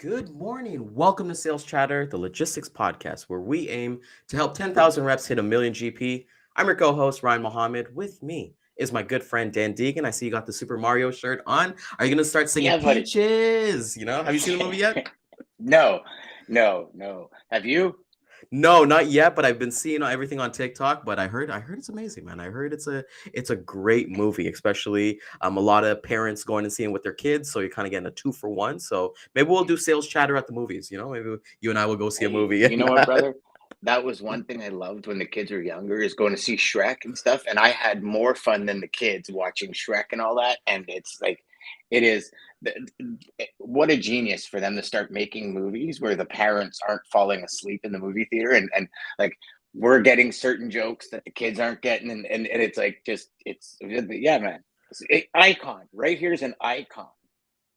Good morning. Welcome to Sales Chatter, the logistics podcast, where we aim to help 10,000 reps hit a million GP. I'm your co-host, Ryan Mohammed. With me is my good friend, Dan Deigan. I see you got the Super Mario shirt on. Are you going to start singing Yeah, buddy. Peaches? Have you seen the movie yet? No. Have you? No, not yet, but I've been seeing everything on TikTok. But I heard it's amazing, man. I heard it's a great movie, especially a lot of parents going and seeing with their kids. So you're kind of getting a 2 for 1. So maybe we'll do sales chatter at the movies. Maybe you and I will go see a Hey, movie. you know what, brother? That was one thing I loved when the kids were younger is going to see Shrek and stuff. And I had more fun than the kids watching Shrek and all that. And it's like, it is what a genius for them to start making movies where the parents aren't falling asleep in the movie theater and like we're getting certain jokes that the kids aren't getting. And it's like, yeah, man. Icon right here's an icon,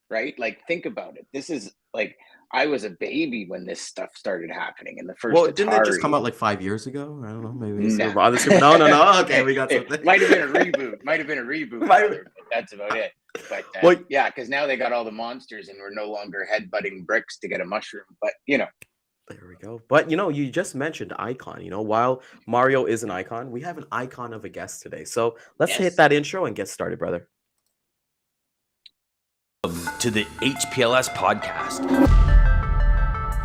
right? Like, think about it. This is like, I was a baby when this stuff started happening in the first Well, didn't it just come Atari. out like 5 years ago? I don't know. Maybe Nah. No, no, no. Okay, Hey, we got something. might have been a reboot. Might have been a reboot, Might- brother, but that's about it. But Well, yeah, because now they got all the monsters and we're no longer headbutting bricks to get a mushroom. But there we go. But you just mentioned icon. While Mario is an icon, we have an icon of a guest today. So let's hit yes. that intro and get started, brother. To the HPLS podcast.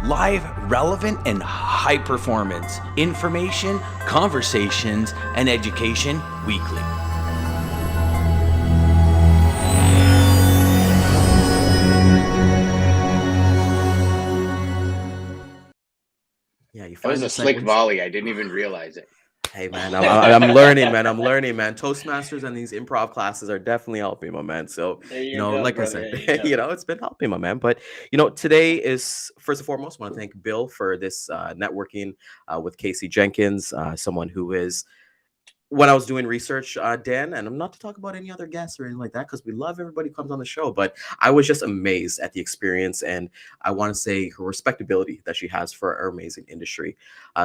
Live, relevant, and high performance information, conversations, and education weekly. Yeah, you That find was a this slick intro. volley. I didn't even realize it. Hey man, I'm learning, man. I'm learning, man. Toastmasters and these improv classes are definitely helping, my man. So, There you go, like brother. I There said, you go. it's been helping, my man. But today is first and foremost, I want to thank Bill for this networking with Casey Jenkins, someone who is when I was doing research, Dan, and I'm not to talk about any other guests or anything like that because we love everybody who comes on the show, but I was just amazed at the experience and I want to say her respectability that she has for her amazing industry.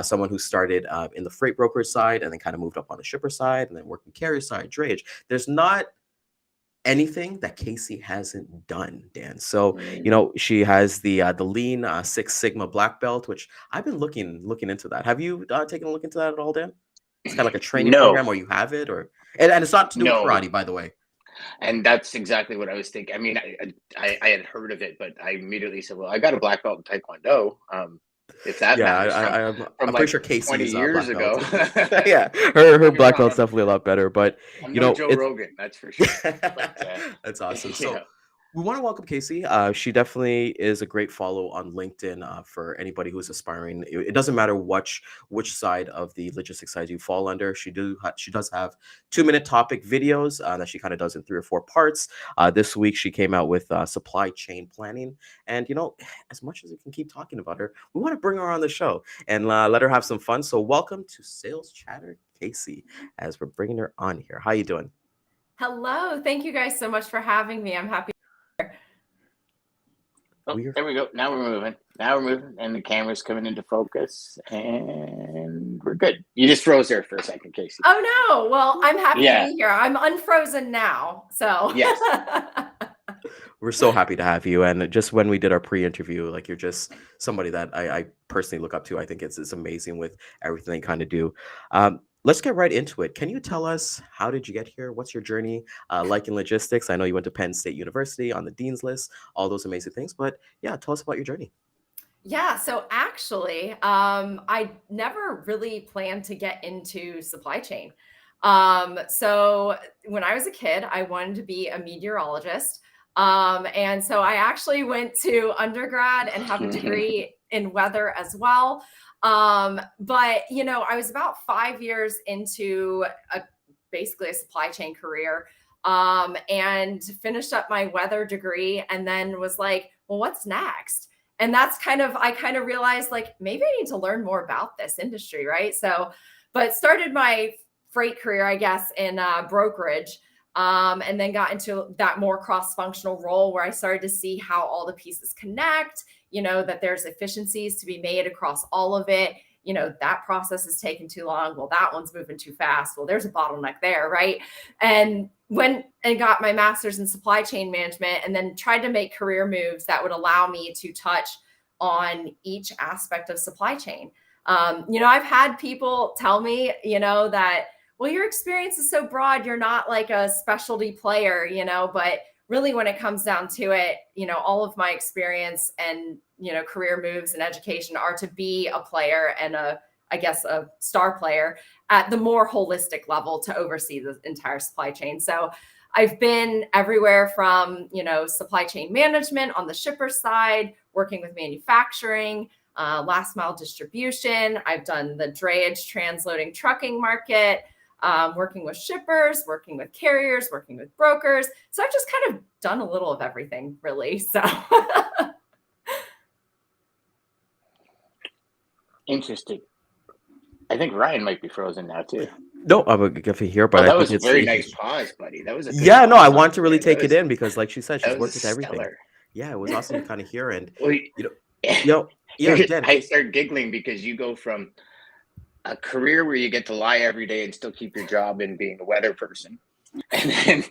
Someone who started in the freight brokerage side and then kind of moved up on the shipper side and then working carrier side, drayage. There's not anything that Casey hasn't done, Dan. So, she has the Lean Six Sigma black belt, which I've been looking into that. Have you taken a look into that at all, Dan? It's kind of like a training No, program where you have it, and it's not to do with no. karate, by the way. And that's exactly what I was thinking. I mean, I had heard of it, but I immediately said, "Well, I got a black belt in Taekwondo. If that Yeah, matters, I'm from pretty like sure 20 Casey's years black ago." belt. Yeah, her Don't get me black wrong, belt's definitely a lot better, but I'm no Joe it's Rogan, that's for sure. But that's awesome. yeah, So we want to welcome Casey. She definitely is a great follow on LinkedIn for anybody who's aspiring. It doesn't matter which side of the logistics side you fall under. She does have 2-minute topic videos that she kind of does in 3 or 4 parts. This week she came out with supply chain planning, and as much as we can keep talking about her, we want to bring her on the show and let her have some fun. So welcome to Sales Chatter, Casey, as we're bringing her on here. How you doing? Hello. Thank you guys so much for having me. I'm happy. oh, there we go. Now we're moving. And the camera's coming into focus, and we're good. You just froze there for a second, Casey. Oh, no. Well, I'm happy Yeah. to be here. I'm unfrozen now. So, Yes. We're so happy to have you. And just when we did our pre-interview, like you're just somebody that I personally look up to. I think it's amazing with everything they kind of do. Let's get right into it. Can you tell us how did you get here? What's your journey like in logistics? I know you went to Penn State University on the dean's list, all those amazing things. But yeah, tell us about your journey. Yeah. So actually, I never really planned to get into supply chain. So when I was a kid, I wanted to be a meteorologist. And so I actually went to undergrad and have a degree in weather as well. But I was about 5 years into basically a supply chain career, and finished up my weather degree and then was like, well, what's next? And that's I kind of realized like, maybe I need to learn more about this industry. Right. So, but started my freight career, I guess, in brokerage. And then got into that more cross-functional role where I started to see how all the pieces connect, that there's efficiencies to be made across all of it, that process is taking too long. Well, that one's moving too fast. Well, there's a bottleneck there, right? And got my master's in supply chain management, and then tried to make career moves that would allow me to touch on each aspect of supply chain. I've had people tell me, that, well, your experience is so broad, you're not like a specialty player, but really when it comes down to it, all of my experience and, career moves and education are to be a player and a star player at the more holistic level to oversee the entire supply chain. So I've been everywhere from, supply chain management on the shipper side, working with manufacturing, last mile distribution. I've done the drayage, transloading, trucking market, working with shippers, working with carriers, working with brokers. So I've just kind of done a little of everything, really. So Interesting. I think Ryan might be frozen now too. No, I'm definitely here, but that I was think a very nice pause, buddy. That was a good no, I pause want to really there. take it in because, like she said, she's that worked was with everything. stellar. Yeah, it was awesome to kind of hear. And Well, Dan, I start giggling because you go from a career where you get to lie every day and still keep your job and being a weather person, and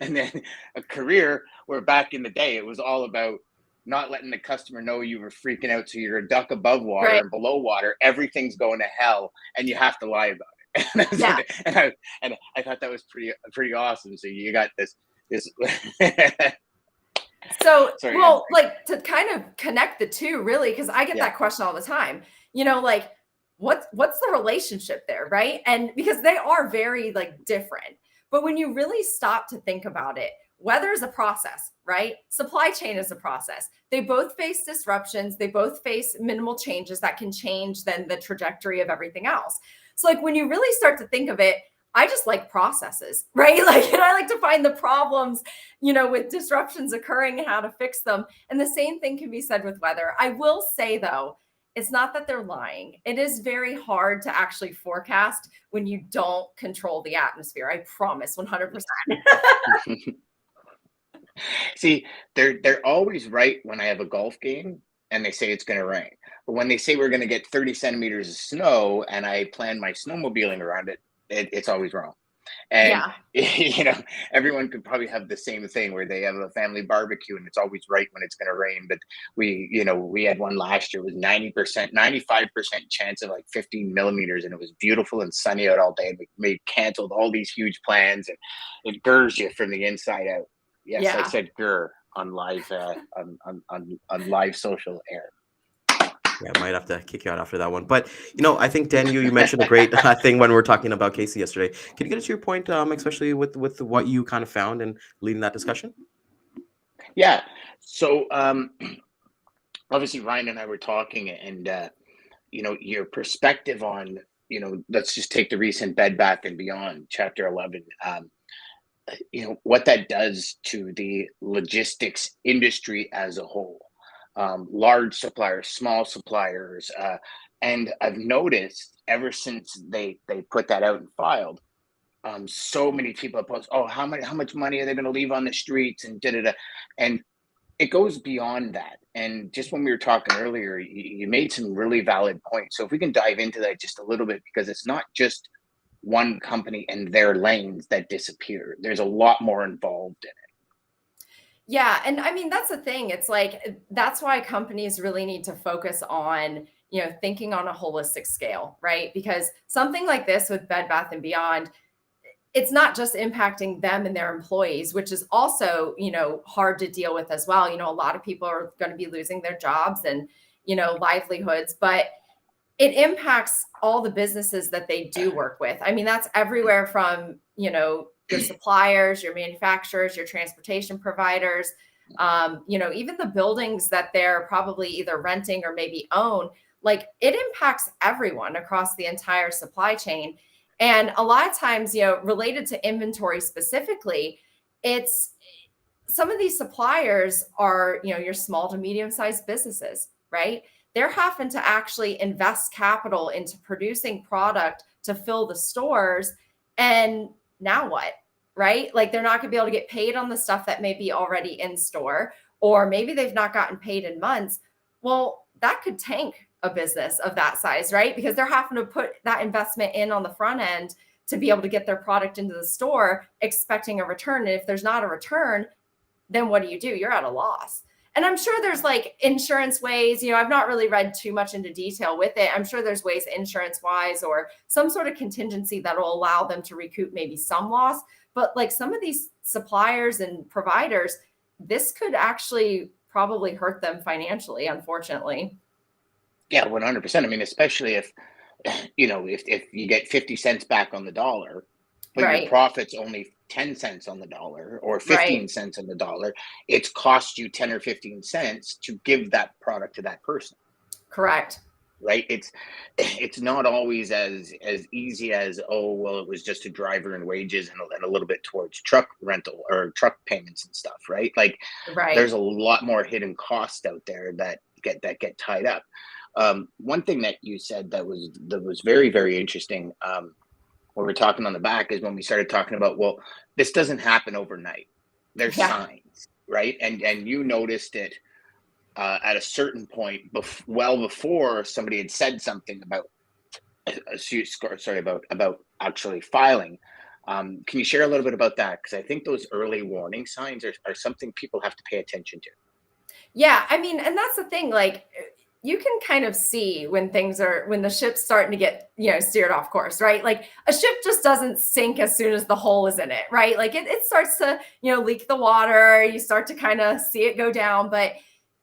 then a career where back in the day it was all about not letting the customer know you were freaking out, so you're a duck above water Right. and below water, everything's going to hell, and you have to lie about it. Yeah. and I thought that was pretty awesome. So you got this. So, Sorry, well, like to kind of connect the two, really, because I get Yeah. that question all the time. Like what's the relationship there, right? And because they are very like different, but when you really stop to think about it, weather is a process, right? Supply chain is a process. They both face disruptions. They both face minimal changes that can change then the trajectory of everything else. So like when you really start to think of it, I just like processes, right? Like, I like to find the problems, with disruptions occurring and how to fix them. And the same thing can be said with weather. I will say though, it's not that they're lying. It is very hard to actually forecast when you don't control the atmosphere. I promise 100%. See, they're always right when I have a golf game and they say it's going to rain. But when they say we're going to get 30 centimeters of snow and I plan my snowmobiling around it, it's always wrong. And everyone could probably have the same thing where they have a family barbecue and it's always right when it's going to rain. But we had one last year with 90%, 95% chance of like 15 millimeters, and it was beautiful and sunny out all day. We canceled all these huge plans, and it gurs you from the inside out. Yes, Yeah. I said "gur" on live on live social air. Yeah, I might have to kick you out after that one. But I think Dan, you mentioned a great thing when we were talking about Casey yesterday. Can you get us to your point, especially with what you kind of found and leading that discussion? Yeah. So obviously Ryan and I were talking, and your perspective on let's just take the recent Bed Bath and Beyond Chapter 11. What that does to the logistics industry as a whole, large suppliers, small suppliers, and I've noticed ever since they put that out and filed, so many people post, oh, how much money are they going to leave on the streets, and and it goes beyond that. And just when we were talking earlier, you made some really valid points. So if we can dive into that just a little bit, because it's not just one company and their lanes that disappear. There's a lot more involved in it. Yeah. And I mean, that's the thing. It's like, that's why companies really need to focus on, thinking on a holistic scale, right? Because something like this with Bed Bath and Beyond, it's not just impacting them and their employees, which is also, hard to deal with as well. A lot of people are going to be losing their jobs and, livelihoods, but it impacts all the businesses that they do work with. I mean, that's everywhere from, your suppliers, your manufacturers, your transportation providers, even the buildings that they're probably either renting or maybe own. Like, it impacts everyone across the entire supply chain. And a lot of times, related to inventory specifically, it's some of these suppliers are, your small to medium-sized businesses, right? They're having to actually invest capital into producing product to fill the stores. And now what, right? Like, they're not going to be able to get paid on the stuff that may be already in store, or maybe they've not gotten paid in months. Well, that could tank a business of that size, right? Because they're having to put that investment in on the front end to be able to get their product into the store, expecting a return. And if there's not a return, then what do? You're at a loss. And I'm sure there's like insurance ways, I've not really read too much into detail with it. I'm sure there's ways insurance wise or some sort of contingency that will allow them to recoup maybe some loss. But like some of these suppliers and providers, this could actually probably hurt them financially, unfortunately. Yeah, 100%. I mean, especially if if you get 50 cents back on the dollar, but your Right. profit's only 10 cents on the dollar or 15 Right. cents on the dollar, it's cost you 10 or 15 cents to give that product to that person, Correct. right? It's not always as easy as, oh, well, it was just a driver and wages and a little bit towards truck rental or truck payments and stuff, right? Like there's Right. a lot more hidden costs out there that get tied up. One thing that you said that was very, very interesting, when we're talking on the back, is when we started talking about, well, this doesn't happen overnight. There's Yeah. signs, right? And you noticed it at a certain point, well before somebody had said something about a suit score. Sorry, about actually filing. Can you share a little bit about that? Because I think those early warning signs are something people have to pay attention to. Yeah. I mean, and that's the thing, like you can kind of see when when the ship's starting to get, steered off course, right? Like a ship just doesn't sink as soon as the hole is in it, right? Like it starts to, leak the water. You start to kind of see it go down, but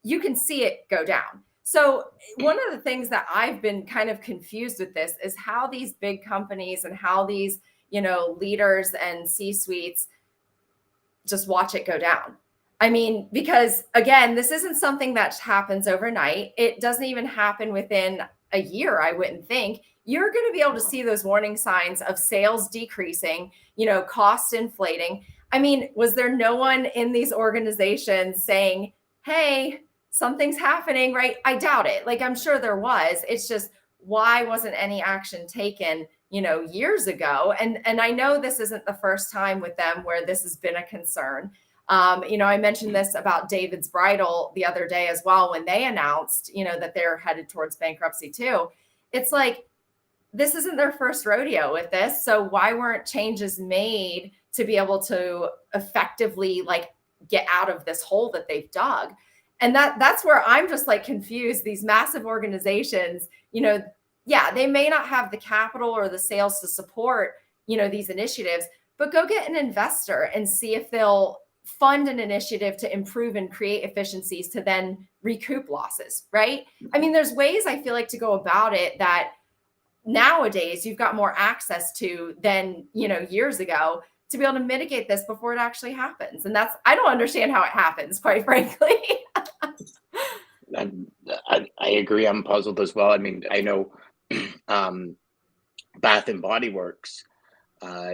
you can see it go down. So one of the things that I've been kind of confused with this is how these big companies and how these, leaders and C-suites just watch it go down. I mean, because again, this isn't something that happens overnight. It doesn't even happen within a year, I wouldn't think. You're going to be able to see those warning signs of sales decreasing, cost inflating. I mean, was there no one in these organizations saying, hey, something's happening, right? I doubt it. Like, I'm sure there was. It's just, why wasn't any action taken, years ago? And I know this isn't the first time with them where this has been a concern. I mentioned this about David's Bridal the other day as well, when they announced, that they're headed towards bankruptcy too. It's like, this isn't their first rodeo with this. So why weren't changes made to be able to effectively like get out of this hole that they've dug? And that's where I'm just like confused. These massive organizations, yeah, they may not have the capital or the sales to support, these initiatives, but go get an investor and see if they'll fund an initiative to improve and create efficiencies to then recoup losses, right? I mean, there's ways I feel like to go about it that nowadays you've got more access to than, years ago, to be able to mitigate this before it actually happens. And I don't understand how it happens, quite frankly. I agree. I'm puzzled as well. I mean, I know Bath and Body Works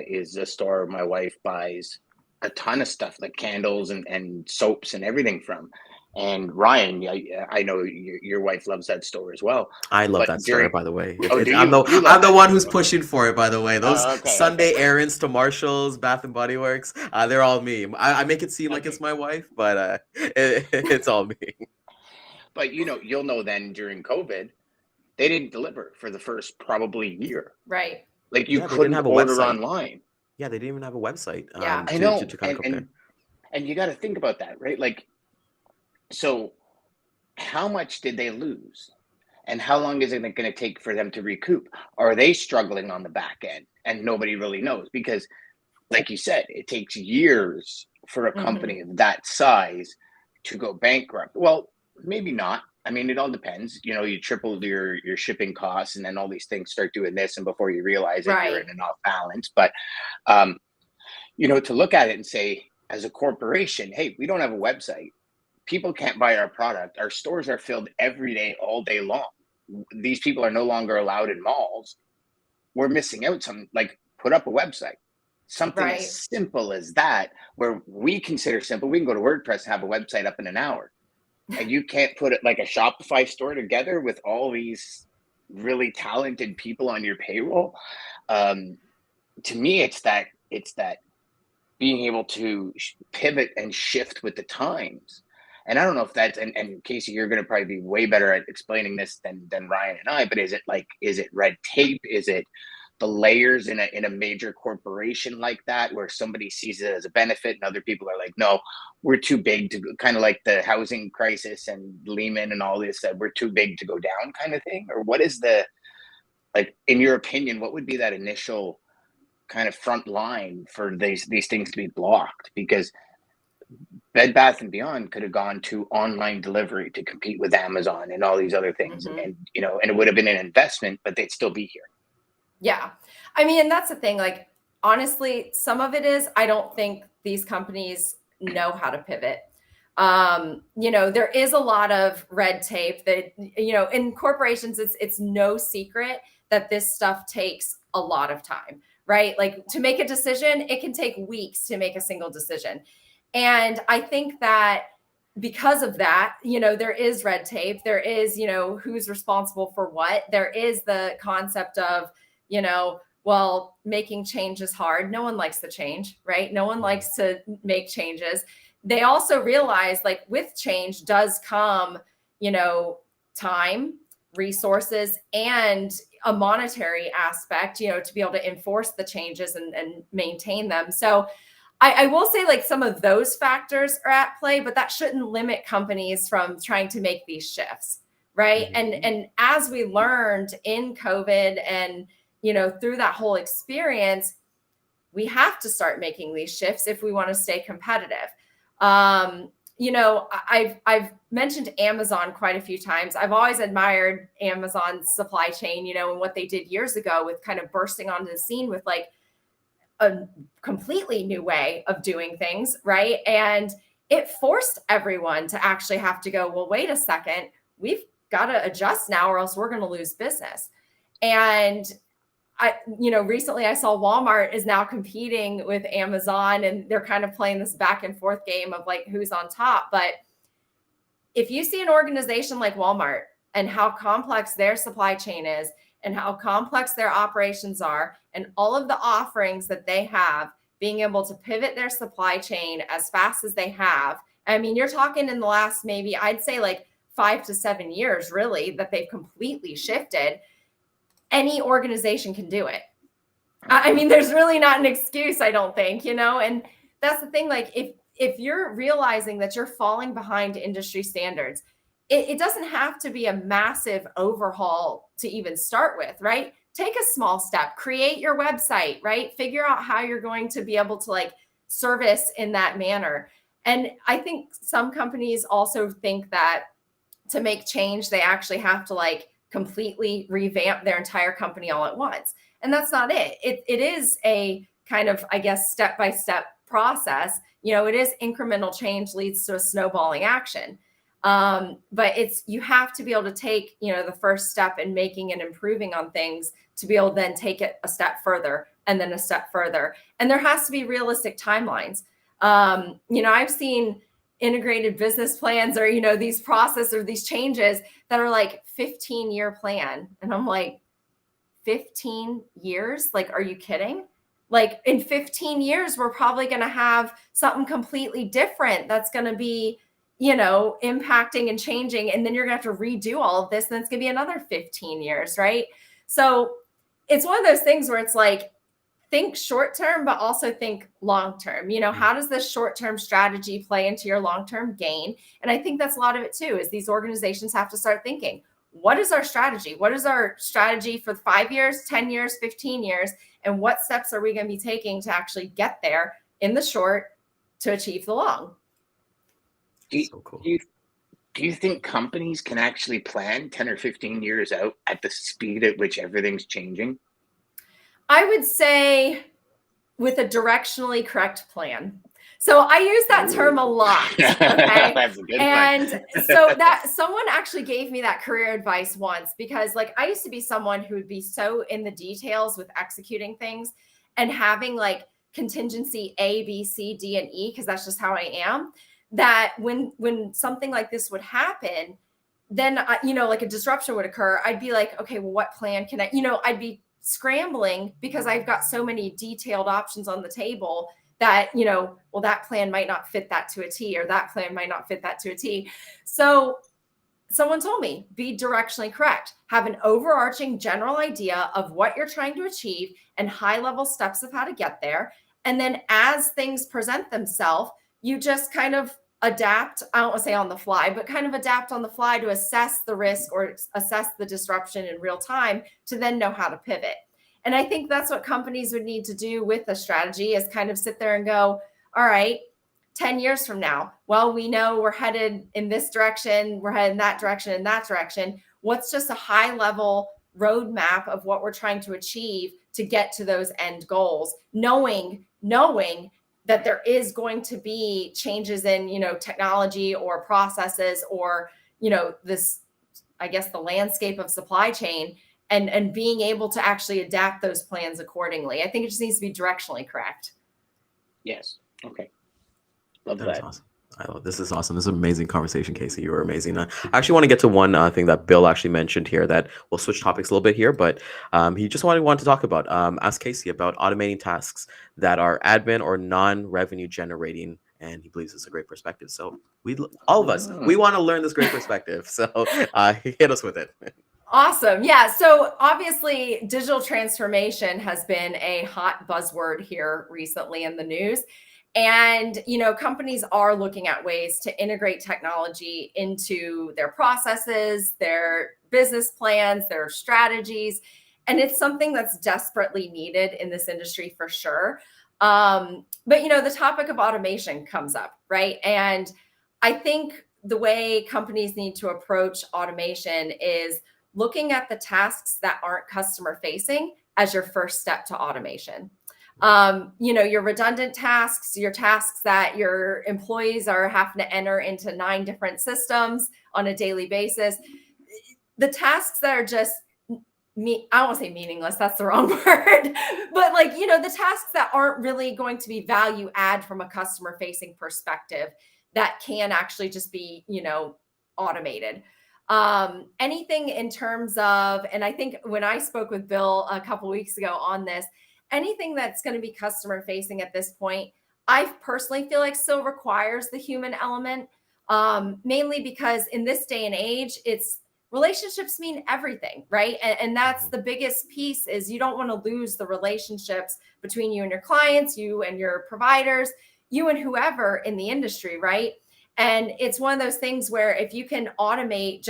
is a store my wife buys a ton of stuff like candles and soaps and everything from. And Ryan, I know your wife loves that store as well. I love But that store, by the way. Oh, do I'm you? You love I'm the that one who's store. pushing for it, by the way. Those Oh, okay, Sunday okay. errands to Marshalls, Bath and Body Works, they're all me. I make it seem like Okay. it's my wife, but it's all me. But you'll know then during COVID, they didn't deliver for the first probably year. Right. Like you Yeah, they didn't couldn't have a order website. online. Yeah, they didn't even have a website Yeah. I to know. kind of compare. And you got to think about that, right? Like, so how much did they lose? And how long is it going to take for them to recoup? Are they struggling on the back end and nobody really knows? Because like you said, it takes years for a company of that size to go bankrupt. Well, maybe not. I mean, it all depends. You triple your shipping costs, and then all these things start doing this, and before you realize it, you're Right. in an off balance. But to look at it and say, as a corporation, hey, we don't have a website. People can't buy our product. Our stores are filled every day, all day long. These people are no longer allowed in malls. We're missing out. Put up a website. Something Right. as simple as that, where we consider simple. We can go to WordPress and have a website up in an hour. And you can't put it like a Shopify store together with all these really talented people on your payroll. To me, it's that being able to pivot and shift with the times. And I don't know if that's, and Casey, you're going to probably be way better at explaining this than Ryan and I, but is it red tape? Is it the layers in a major corporation like that, where somebody sees it as a benefit and other people are like, no, we're too big to go, kind of like the housing crisis and Lehman and all this, that we're too big to go down kind of thing? Or what is the, like, in your opinion, what would be that initial kind of front line for these things to be blocked? Because Bed Bath and Beyond could have gone to online delivery to compete with Amazon and all these other things. Mhm. And, and it would have been an investment, but they'd still be here. Yeah. I mean, and that's the thing. Like, honestly, some of it is, I don't think these companies know how to pivot. There is a lot of red tape that, in corporations, it's no secret that this stuff takes a lot of time, right? Like, to make a decision, it can take weeks to make a single decision. And I think that because of that, there is red tape. There is, who's responsible for what. There is the concept of, well, making change is hard. No one likes the change, right? No one likes to make changes. They also realize, like, with change does come, time, resources, and a monetary aspect, to be able to enforce the changes and maintain them. So I will say, like, some of those factors are at play, but that shouldn't limit companies from trying to make these shifts, right? Mhm. And as we learned in COVID and, through that whole experience, we have to start making these shifts if we want to stay competitive. I've mentioned Amazon quite a few times. I've always admired Amazon's supply chain, and what they did years ago with kind of bursting onto the scene with, like, a completely new way of doing things, right? And it forced everyone to actually have to go, well, wait a second, we've got to adjust now or else we're going to lose business. And recently I saw Walmart is now competing with Amazon, and they're kind of playing this back and forth game of, like, who's on top. But if you see an organization like Walmart and how complex their supply chain is and how complex their operations are and all of the offerings that they have, being able to pivot their supply chain as fast as they have. I mean, you're talking in the last, maybe I'd say, like 5 to 7 years, really, that they've completely shifted. Any organization can do it. I mean, there's really not an excuse, I don't think, and that's the thing. Like, if you're realizing that you're falling behind industry standards, it doesn't have to be a massive overhaul to even start with, right? Take a small step, create your website, right? Figure out how you're going to be able to, like, service in that manner. And I think some companies also think that to make change, they actually have to, like, completely revamp their entire company all at once. And that's not it. It is a kind of, I guess, step-by-step process. It is incremental change leads to a snowballing action. But you have to be able to take, the first step in making and improving on things to be able to then take it a step further and then a step further. And there has to be realistic timelines. I've seen integrated business plans or, these process or these changes that are like 15-year plan. And I'm like, 15 years? Like, are you kidding? Like, in 15 years, we're probably going to have something completely different that's going to be, impacting and changing. And then you're going to have to redo all of this. And it's going to be another 15 years, right? So it's one of those things where it's like, think short term, but also think long term. How does this short term strategy play into your long term gain? And I think that's a lot of it too, is these organizations have to start thinking, what is our strategy? What is our strategy for 5 years, 10 years, 15 years? And what steps are we going to be taking to actually get there in the short to achieve the long? So cool. Do you think companies can actually plan 10 or 15 years out at the speed at which everything's changing? I would say with a directionally correct plan. So I use that term a lot. Okay. That's a good And one. so that someone actually gave me that career advice once, because, like, I used to be someone who would be so in the details with executing things and having, like, contingency A, B, C, D, and E, because that's just how I am, that when something like this would happen, then, like, a disruption would occur. I'd be like, okay, well, what plan can I'd be scrambling because I've got so many detailed options on the table that, well, that plan might not fit that to a T, or that plan might not fit that to a T. So someone told me, be directionally correct. Have an overarching general idea of what you're trying to achieve and high level steps of how to get there. And then as things present themselves, you just kind of adapt. I don't want to say on the fly, but kind of adapt on the fly to assess the risk or assess the disruption in real time to then know how to pivot. And I think that's what companies would need to do with a strategy, is kind of sit there and go, all right, 10 years from now, well, we know we're headed in this direction, we're headed in that direction, and that direction. What's just a high level roadmap of what we're trying to achieve to get to those end goals, knowing that there is going to be changes in, technology or processes or, this, I guess, the landscape of supply chain, and being able to actually adapt those plans accordingly. I think it just needs to be directionally correct. Yes. Okay. Love That that. is awesome. This is awesome. This is an amazing conversation, Casey. You were amazing. I actually want to get to one thing that Bill actually mentioned here, that we'll switch topics a little bit here, but he just wanted to talk about, ask Casey about automating tasks that are admin or non-revenue generating, and he believes it's a great perspective. So all of us, we want to learn this great perspective. So hit us with it. Awesome. Yeah. So obviously digital transformation has been a hot buzzword here recently in the news. And, companies are looking at ways to integrate technology into their processes, their business plans, their strategies. And it's something that's desperately needed in this industry for sure. But, the topic of automation comes up, right? And I think the way companies need to approach automation is looking at the tasks that aren't customer facing as your first step to automation. Your redundant tasks, your tasks that your employees are having to enter into 9 different systems on a daily basis. The tasks that are just, I don't want to say meaningless, that's the wrong word, but the tasks that aren't really going to be value add from a customer facing perspective that can actually just be, automated. Anything in terms of, and I think when I spoke with Bill a couple of weeks ago on this, anything that's going to be customer facing at this point, I personally feel like still requires the human element, mainly because in this day and age, relationships mean everything, right? And that's the biggest piece, is you don't want to lose the relationships between you and your clients, you and your providers, you and whoever in the industry, right? And it's one of those things where if you can automate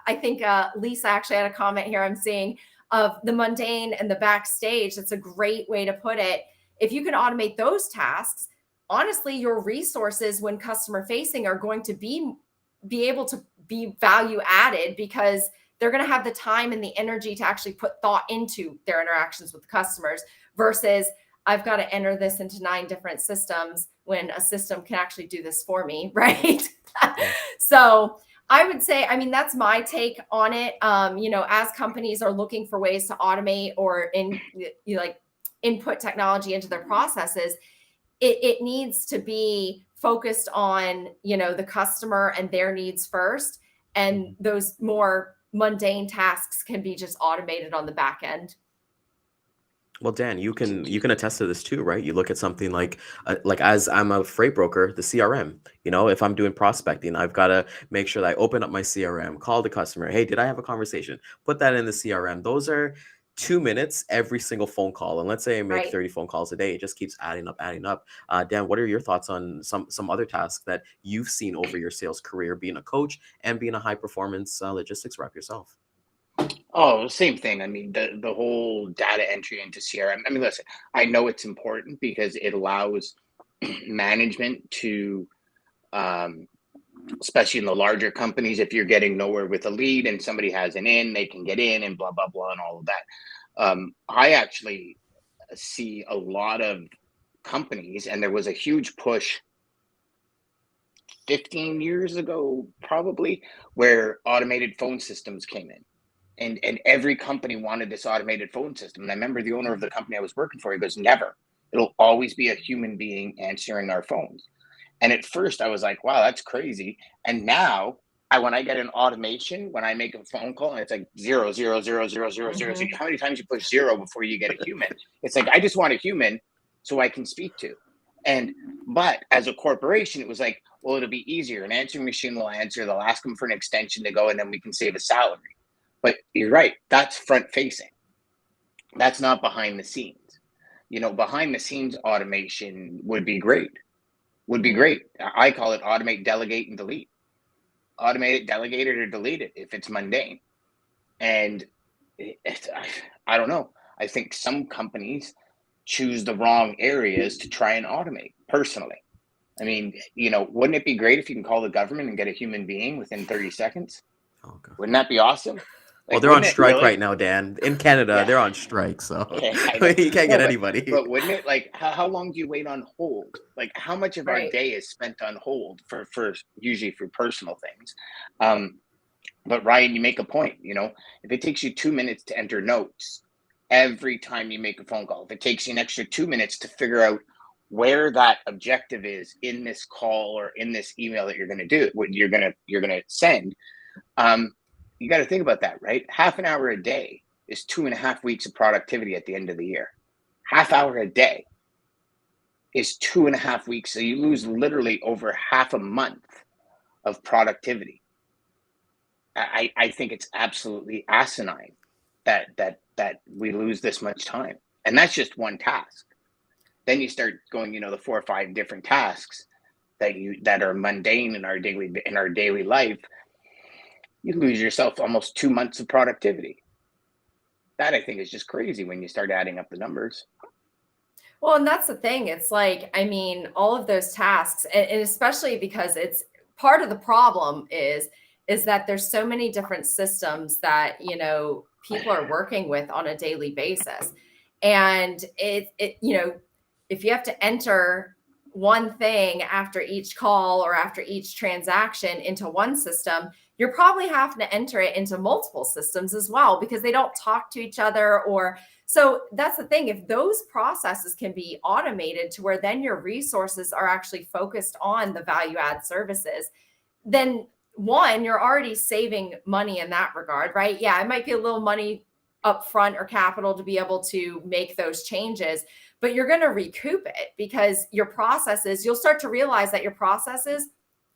I think Lisa actually had a comment here I'm seeing of the mundane and the backstage. That's a great way to put it. If you can automate those tasks, honestly, your resources when customer facing are going to be able to be value added, because they're going to have the time and the energy to actually put thought into their interactions with customers, versus I've got to enter this into 9 different systems when a system can actually do this for me, right? So I would say, that's my take on it. As companies are looking for ways to automate or input technology into their processes, it needs to be focused on, the customer and their needs first. And those more mundane tasks can be just automated on the back end. Well, Dan, you can attest to this too, right? You look at something like as I'm a freight broker, the CRM. If I'm doing prospecting, I've got to make sure that I open up my CRM, call the customer. Hey, did I have a conversation? Put that in the CRM. Those are 2 minutes every single phone call. And let's say I make 30 phone calls a day. It just keeps adding up. Dan, what are your thoughts on some other tasks that you've seen over your sales career, being a coach and being a high performance logistics rep yourself? Oh, same thing. The whole data entry into CRM. Listen, I know it's important because it allows management to, especially in the larger companies, if you're getting nowhere with a lead and somebody has an in, they can get in and blah, blah, blah, and all of that. I actually see a lot of companies, and there was a huge push 15 years ago, probably, where automated phone systems came in. And every company wanted this automated phone system. And I remember the owner of the company I was working for, he goes, never. It'll always be a human being answering our phones. And at first I was like, wow, that's crazy. And now when I get an automation, when I make a phone call and it's like 0, 0, 0, 0, 0, 0. So how many times you push 0 before you get a human? It's like, I just want a human so I can speak to. But as a corporation, it was like, well, it'll be easier. An answering machine will answer. They'll ask them for an extension to go, and then we can save a salary. But you're right. That's front facing. That's not behind the scenes. Behind the scenes automation would be great. I call it automate, delegate, and delete. Automate it, delegate it, or delete it if it's mundane. And I don't know. I think some companies choose the wrong areas to try and automate, personally. I mean, wouldn't it be great if you can call the government and get a human being within 30 seconds? Oh, God. Wouldn't that be awesome? Well, they're on wouldn't it strike really? right now, Dan. In Canada, Yeah. they're on strike, so Yeah, I know. you can't get No, anybody. But wouldn't it? Like, how long do you wait on hold? Like, how much of our Right. day is spent on hold for usually for personal things? But Ryan, you make a point. If it takes you 2 minutes to enter notes every time you make a phone call, if it takes you an extra 2 minutes to figure out where that objective is in this call or in this email that you're going to do, what you're going to send, you got to think about that, right? Half an hour a day is 2.5 weeks of productivity at the end of the year. Half hour a day is 2.5 weeks. So you lose literally over half a month of productivity. I think it's absolutely asinine that we lose this much time. And that's just one task. Then you start going, the 4 or 5 different tasks that are mundane in our daily life. You lose yourself almost 2 months of productivity. That, I think, is just crazy when you start adding up the numbers. Well, and that's the thing. It's like, I mean, all of those tasks, and especially because it's part of the problem is that there's so many different systems that, people are working with on a daily basis. And it if you have to enter one thing after each call or after each transaction into one system, you're probably having to enter it into multiple systems as well, because they don't talk to each other. So that's the thing. If those processes can be automated to where then your resources are actually focused on the value add services, then one, you're already saving money in that regard, right? Yeah, it might be a little money upfront or capital to be able to make those changes, but you're going to recoup it because you'll start to realize that your processes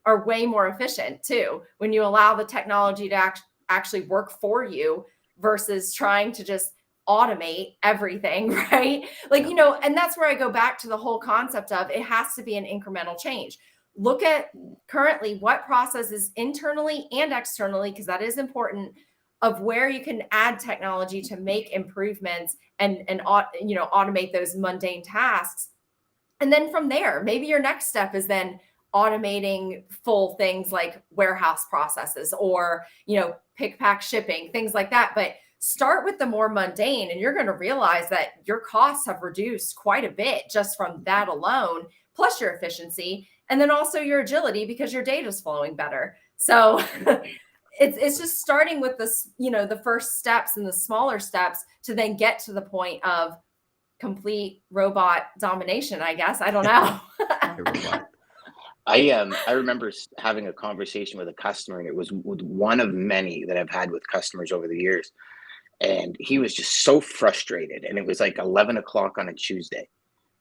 are way more efficient too when you allow the technology to actually work for you versus trying to just automate everything, right? And that's where I go back to the whole concept of it has to be an incremental change. Look at currently what processes internally and externally, because that is important, of where you can add technology to make improvements and automate those mundane tasks. And then from there, maybe your next step is then automating full things like warehouse processes or, pick, pack, shipping, things like that. But start with the more mundane, and you're going to realize that your costs have reduced quite a bit just from that alone, plus your efficiency, and then also your agility because your data is flowing better. So it's just starting with this, the first steps and the smaller steps to then get to the point of complete robot domination, I guess. I don't know. I remember having a conversation with a customer, and it was one of many that I've had with customers over the years. And he was just so frustrated. And it was like 11 o'clock on a Tuesday.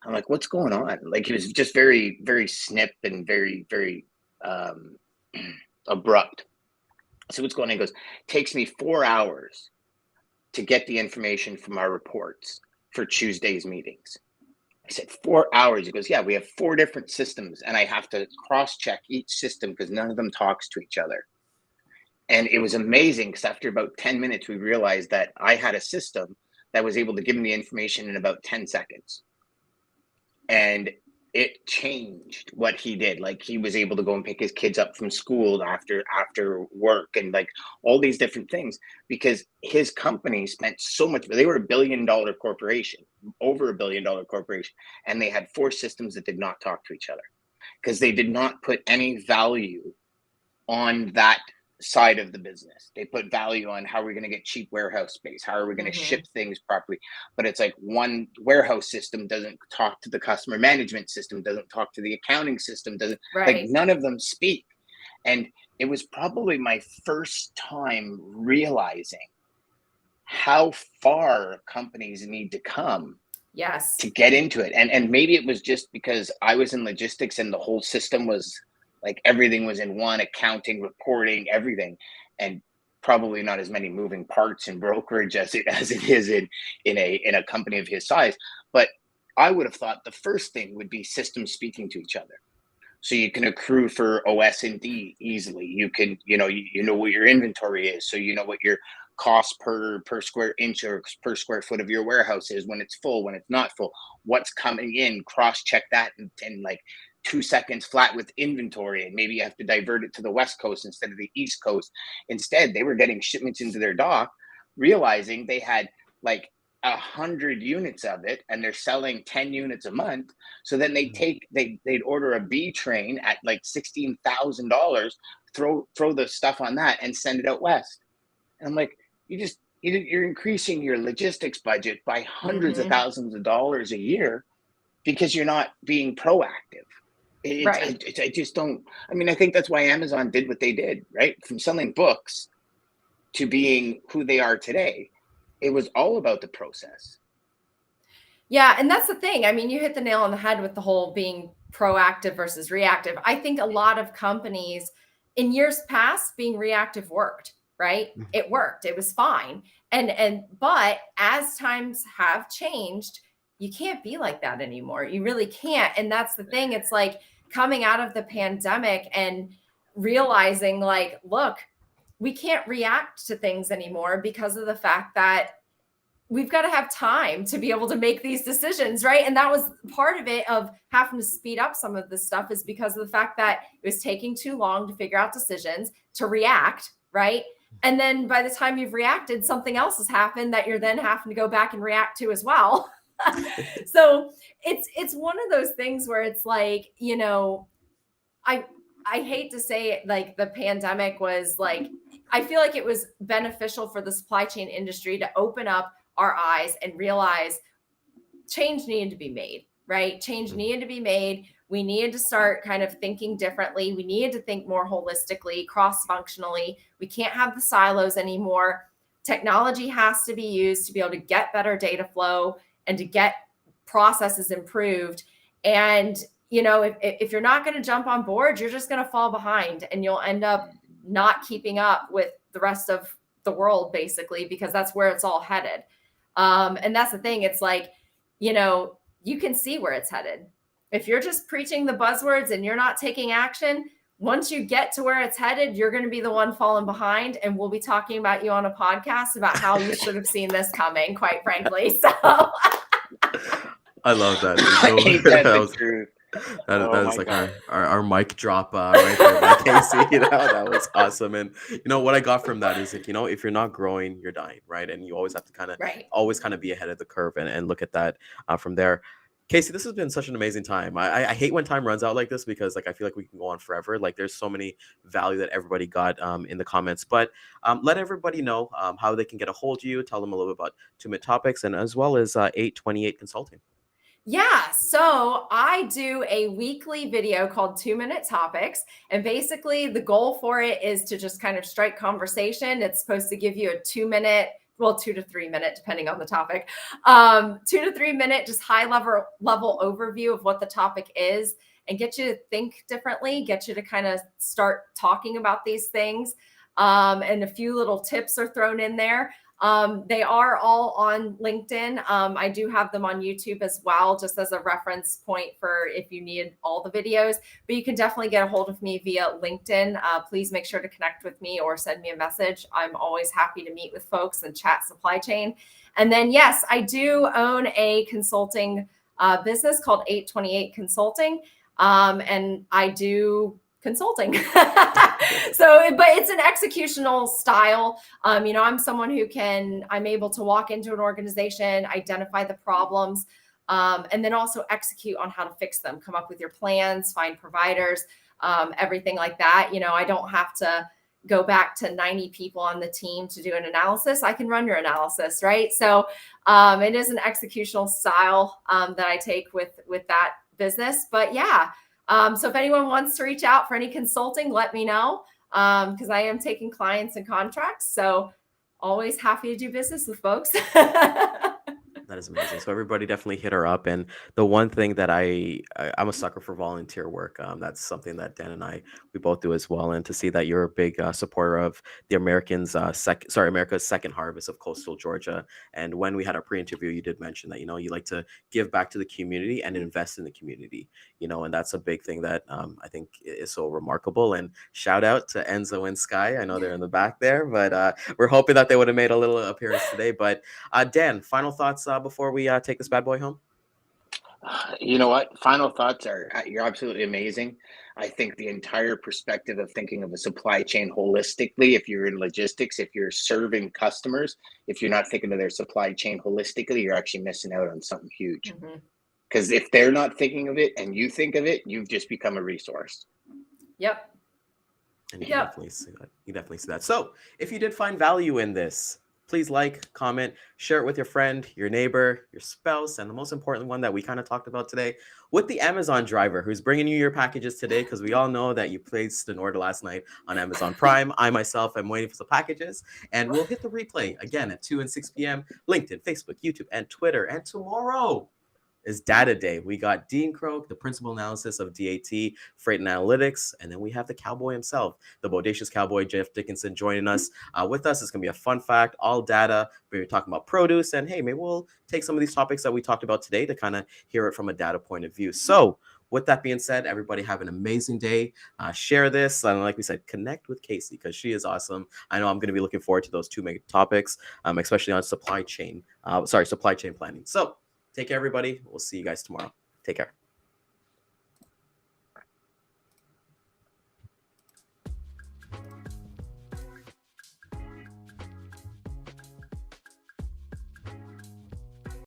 I'm like, what's going on? Like, he was just very, very snip and very, very abrupt. So what's going on? He goes, takes me 4 hours to get the information from our reports for Tuesday's meetings. I said, 4 hours? He goes, yeah, we have 4 different systems, and I have to cross-check each system because none of them talks to each other. And it was amazing because after about 10 minutes, we realized that I had a system that was able to give him the information in about 10 seconds. And it changed what he did. Like, he was able to go and pick his kids up from school after work and like all these different things because his company spent so much. They were $1 billion corporation, over $1 billion corporation. And they had 4 systems that did not talk to each other because they did not put any value on that side of the business. They put value on how we're going to get cheap warehouse space, how are we going to ship things properly. But it's like one warehouse system doesn't talk to the customer management system, doesn't talk to the accounting system, doesn't like none of them speak. And it was probably my first time realizing how far companies need to come Yes. to get into it. And maybe it was just because I was in logistics and the whole system was like everything was in one, accounting, reporting, everything. And probably not as many moving parts in brokerage as it is in a company of his size. But I would have thought the first thing would be systems speaking to each other. So you can accrue for OS&D easily. You can, you know what your inventory is, so you know what your cost per square inch or per square foot of your warehouse is when it's full, when it's not full, what's coming in, cross check that in like 2 seconds flat with inventory, and maybe you have to divert it to the West Coast instead of the East Coast. Instead, they were getting shipments into their dock, realizing they had like 100 units of it and they're selling 10 units a month. So then they'd order a B train at like $16,000, throw the stuff on that and send it out west. And I'm like, you're increasing your logistics budget by hundreds of thousands of dollars a year because you're not being proactive. I just don't. I mean, I think that's why Amazon did what they did, right? From selling books to being who they are today, it was all about the process. Yeah, and that's the thing. I mean, you hit the nail on the head with the whole being proactive versus reactive. I think a lot of companies in years past being reactive worked, right? It worked. It was fine. But as times have changed, you can't be like that anymore. You really can't. And that's the thing. It's like coming out of the pandemic and realizing like, look, we can't react to things anymore because of the fact that we've got to have time to be able to make these decisions, right? And that was part of it of having to speed up some of this stuff, is because of the fact that it was taking too long to figure out decisions, to react, right? And then by the time you've reacted, something else has happened that you're then having to go back and react to as well. So it's one of those things where it's like, I hate to say it, like the pandemic was like, I feel like it was beneficial for the supply chain industry to open up our eyes and realize change needed to be made, right? Change needed to be made. We needed to start kind of thinking differently. We needed to think more holistically, cross-functionally. We can't have the silos anymore. Technology has to be used to be able to get better data flow and to get processes improved. And, if you're not going to jump on board, you're just going to fall behind and you'll end up not keeping up with the rest of the world, basically, because that's where it's all headed. And that's the thing. It's like, you can see where it's headed. If you're just preaching the buzzwords and you're not taking action, once you get to where it's headed, you're going to be the one falling behind. And we'll be talking about you on a podcast about how you should have seen this coming, quite frankly. So I love that. That was true. That is like our mic drop right there by Casey. That was awesome. And what I got from that is like, if you're not growing, you're dying, right? And you always have to kind of be ahead of the curve and look at that from there. Casey, this has been such an amazing time. I hate when time runs out like this because like I feel like we can go on forever. Like there's so many value that everybody got in the comments. But let everybody know how they can get a hold of you. Tell them a little bit about 2 Minute Topics and as well as 828 Consulting. Yeah, so I do a weekly video called 2 Minute Topics. And basically the goal for it is to just kind of strike conversation. It's supposed to give you a 2 minute, well, 2 to 3 minute, depending on the topic, 2 to 3 minute, just high level overview of what the topic is and get you to think differently, get you to kind of start talking about these things. And a few little tips are thrown in there. They are all on LinkedIn. I do have them on YouTube as well, just as a reference point for if you need all the videos, but you can definitely get a hold of me via LinkedIn. Please make sure to connect with me or send me a message. I'm always happy to meet with folks and chat supply chain. And then, yes, I do own a consulting business called 828 Consulting. And I do consulting. But it's an executional style. I'm someone who I'm able to walk into an organization, identify the problems, and then also execute on how to fix them, come up with your plans, find providers, everything like that. I don't have to go back to 90 people on the team to do an analysis. I can run your analysis, right? So it is an executional style that I take with that business. But yeah, so if anyone wants to reach out for any consulting, let me know, because I am taking clients and contracts. So always happy to do business with folks. That is amazing. So everybody definitely hit her up. And the one thing that I'm a sucker for volunteer work. That's something that Dan and we both do as well. And to see that you're a big supporter of the America's second harvest of coastal Georgia. And when we had our pre-interview, you did mention that you like to give back to the community and invest in the community. And that's a big thing that I think is so remarkable. And shout out to Enzo and Skye. I know they're in the back there, but we're hoping that they would have made a little appearance today. But Dan, final thoughts before we take this bad boy home? You know what? Final thoughts are you're absolutely amazing. I think the entire perspective of thinking of a supply chain holistically, if you're in logistics, if you're serving customers, if you're not thinking of their supply chain holistically, you're actually missing out on something huge. Because if they're not thinking of it and you think of it, you've just become a resource. Yep. And you definitely see that. You definitely see that. So if you did find value in this, please like, comment, share it with your friend, your neighbor, your spouse, and the most important one that we kind of talked about today, with the Amazon driver who's bringing you your packages today, because we all know that you placed an order last night on Amazon Prime. I myself am waiting for some packages, and we'll hit the replay again at 2 and 6 p.m. LinkedIn, Facebook, YouTube, and Twitter. And tomorrow is Data Day. We got Dean Croak, the principal analysis of DAT, Freight and Analytics, and then we have the cowboy himself, the bodacious cowboy, Jeff Dickinson, joining us. With us, it's going to be a fun fact, all data. We're talking about produce, and hey, maybe we'll take some of these topics that we talked about today to kind of hear it from a data point of view. So with that being said, everybody have an amazing day. Share this. And like we said, connect with Casey because she is awesome. I know I'm going to be looking forward to those two mega topics, especially on supply chain planning. So take care, everybody. We'll see you guys tomorrow. Take care.